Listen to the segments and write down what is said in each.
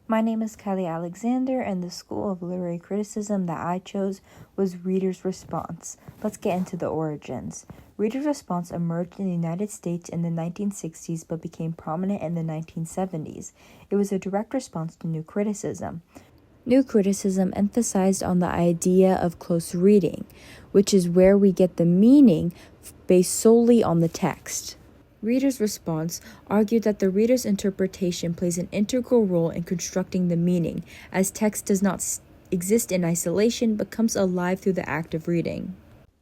My name is Kylie Alexander, and the school of literary criticism that I chose was Reader's Response. Let's get into the origins. Reader's Response emerged in the United States in the 1960s but became prominent in the 1970s. It was a direct response to New Criticism. New Criticism emphasized on the idea of close reading, which is where we get the meaning based solely on the text. Reader's Response argued that the reader's interpretation plays an integral role in constructing the meaning, as text does not exist in isolation but comes alive through the act of reading.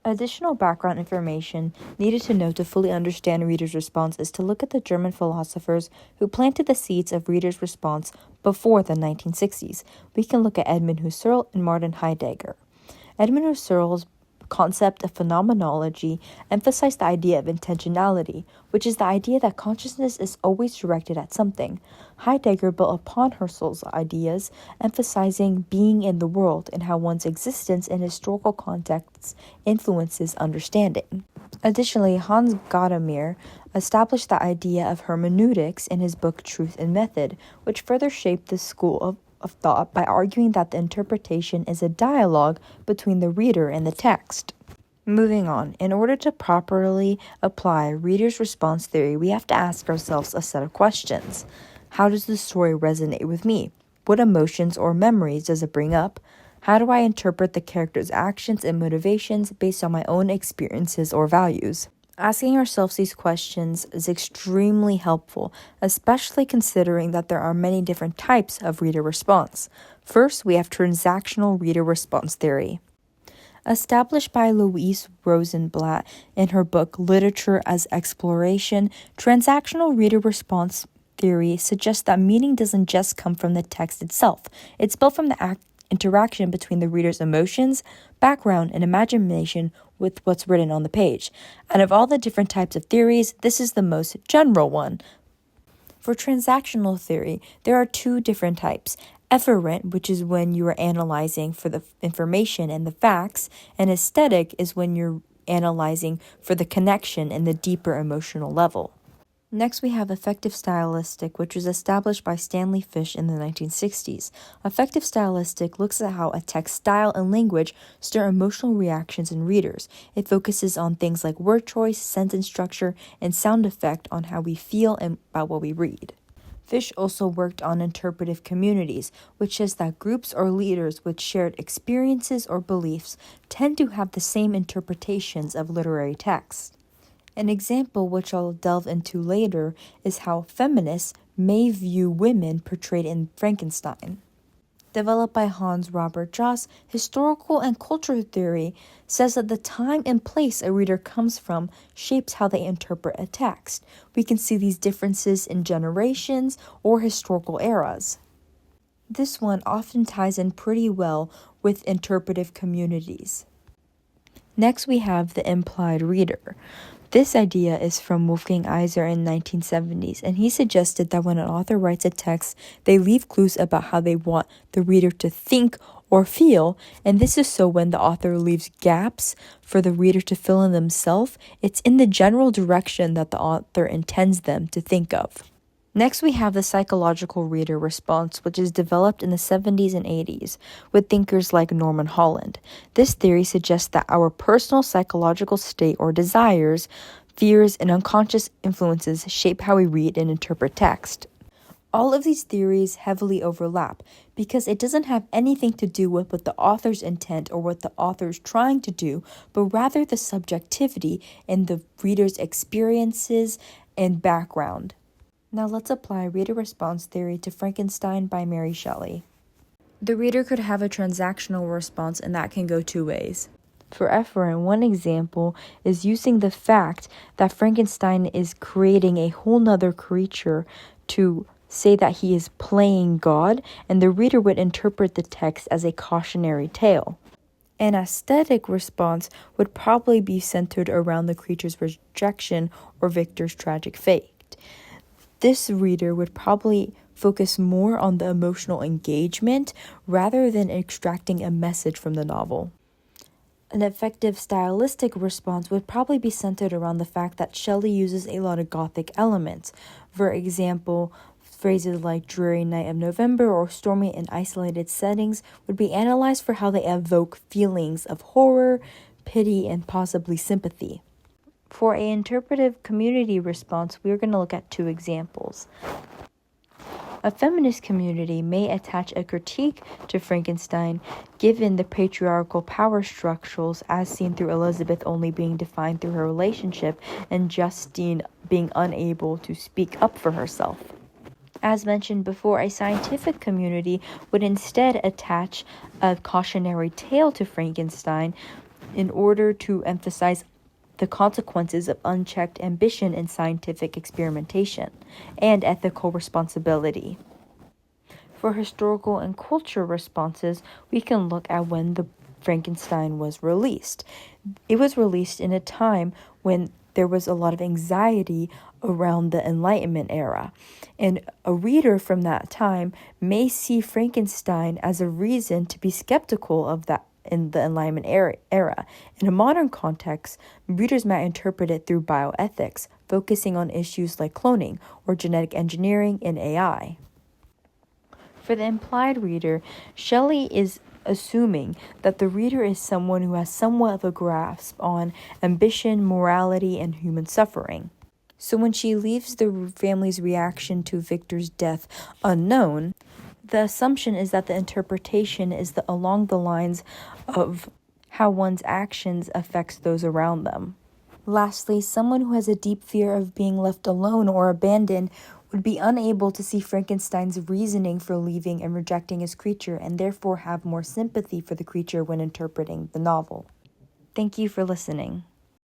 Additional background information needed to know to fully understand Reader's Response is to look at the German philosophers who planted the seeds of Reader's Response before the 1960s. We can look at Edmund Husserl and Martin Heidegger. Edmund Husserl's concept of phenomenology emphasized the idea of intentionality, which is the idea that consciousness is always directed at something. Heidegger built upon Husserl's ideas, emphasizing being in the world and how one's existence in historical contexts influences understanding. Additionally, Hans Gadamer established the idea of hermeneutics in his book Truth and Method, which further shaped the school of thought by arguing that the interpretation is a dialogue between the reader and the text. Moving on, in order to properly apply Reader's Response theory, we have to ask ourselves a set of questions. How does the story resonate with me? What emotions or memories does it bring up? How do I interpret the character's actions and motivations based on my own experiences or values? Asking ourselves these questions is extremely helpful, especially considering that there are many different types of reader response. First, we have transactional reader response theory. Established by Louise Rosenblatt in her book Literature as Exploration, transactional reader response theory suggests that meaning doesn't just come from the text itself. It's built from the interaction between the reader's emotions, background, and imagination with what's written on the page. And of all the different types of theories, this is the most general one. For transactional theory, there are two different types. Efferent, which is when you are analyzing for the information and the facts, and aesthetic is when you're analyzing for the connection and the deeper emotional level. Next, we have affective stylistic, which was established by Stanley Fish in the 1960s. Affective stylistic looks at how a text style and language stir emotional reactions in readers. It focuses on things like word choice, sentence structure, and sound effect on how we feel and about what we read. Fish also worked on interpretive communities, which says that groups or leaders with shared experiences or beliefs tend to have the same interpretations of literary texts. An example, which I'll delve into later, is how feminists may view women portrayed in Frankenstein. Developed by Hans Robert Joss, historical and cultural theory says that the time and place a reader comes from shapes how they interpret a text. We can see these differences in generations or historical eras. This one often ties in pretty well with interpretive communities. Next, we have the implied reader. This idea is from Wolfgang Iser in the 1970s, and he suggested that when an author writes a text, they leave clues about how they want the reader to think or feel, and this is so when the author leaves gaps for the reader to fill in themselves, it's in the general direction that the author intends them to think of. Next, we have the psychological reader response, which is developed in the 70s and 80s with thinkers like Norman Holland. This theory suggests that our personal psychological state or desires, fears, and unconscious influences shape how we read and interpret text. All of these theories heavily overlap because it doesn't have anything to do with what the author's intent or what the author is trying to do, but rather the subjectivity in the reader's experiences and background. Now let's apply reader response theory to Frankenstein by Mary Shelley. The reader could have a transactional response, and that can go two ways. For efferent, one example is using the fact that Frankenstein is creating a whole nother creature to say that he is playing God, and the reader would interpret the text as a cautionary tale. An aesthetic response would probably be centered around the creature's rejection or Victor's tragic fate. This reader would probably focus more on the emotional engagement rather than extracting a message from the novel. An effective stylistic response would probably be centered around the fact that Shelley uses a lot of Gothic elements. For example, Phrases like dreary night of November or stormy and isolated settings would be analyzed for how they evoke feelings of horror, pity, and possibly sympathy. For an interpretive community response, we're going to look at two examples. A feminist community may attach a critique to Frankenstein given the patriarchal power structures as seen through Elizabeth only being defined through her relationship and Justine being unable to speak up for herself. As mentioned before, a scientific community would instead attach a cautionary tale to Frankenstein in order to emphasize the consequences of unchecked ambition in scientific experimentation and ethical responsibility. For historical and cultural responses, we can look at when the Frankenstein was released. It was released in a time when there was a lot of anxiety around the Enlightenment era, and a reader from that time may see Frankenstein as a reason to be skeptical of that in the Enlightenment era. In a modern context, readers might interpret it through bioethics, focusing on issues like cloning or genetic engineering and AI. For the implied reader, Shelley is assuming that the reader is someone who has somewhat of a grasp on ambition, morality, and human suffering. So when she leaves the family's reaction to Victor's death unknown, the assumption is that the interpretation is along the lines of how one's actions affects those around them. Lastly, someone who has a deep fear of being left alone or abandoned would be unable to see Frankenstein's reasoning for leaving and rejecting his creature and therefore have more sympathy for the creature when interpreting the novel. Thank you for listening.